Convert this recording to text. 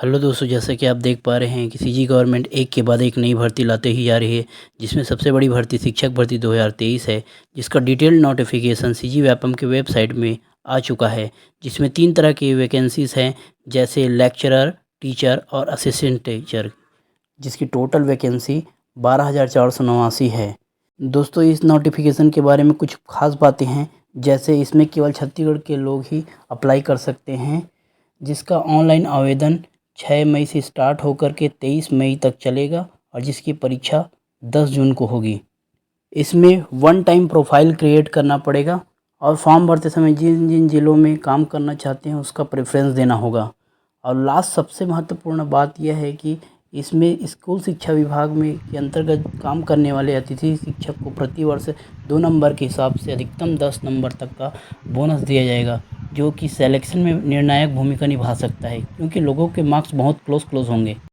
Hello दोस्तों, जैसा कि आप देख पा रहे हैं कि सीजी गवर्नमेंट एक के बाद एक नई भर्ती लाते ही जा रही है, जिसमें सबसे बड़ी भर्ती शिक्षक भर्ती 2023 है, जिसका डिटेल्ड नोटिफिकेशन सीजी व्यापम के वेबसाइट में आ चुका है। जिसमें 3 तरह की वैकेंसीज़ हैं, जैसे लेक्चरर, टीचर और असिस्टेंट टीचर, जिसकी टोटल वैकेंसी 12,489 है। दोस्तों, इस नोटिफिकेशन के बारे में कुछ खास बातें हैं, जैसे इसमें केवल छत्तीसगढ़ के लोग ही अप्लाई कर सकते हैं, जिसका ऑनलाइन आवेदन 6 मई से स्टार्ट होकर के 23 मई तक चलेगा और जिसकी परीक्षा 10 जून को होगी। इसमें वन टाइम प्रोफाइल क्रिएट करना पड़ेगा और फॉर्म भरते समय जिन जिन ज़िलों में काम करना चाहते हैं उसका प्रेफरेंस देना होगा। और लास्ट सबसे महत्वपूर्ण बात यह है कि इसमें स्कूल शिक्षा विभाग में के अंतर्गत काम करने वाले अतिथि शिक्षक को प्रति वर्ष 2 नंबर के हिसाब से अधिकतम 10 नंबर तक का बोनस दिया जाएगा, जो कि सिलेक्शन में निर्णायक भूमिका निभा सकता है, क्योंकि लोगों के मार्क्स बहुत क्लोज होंगे।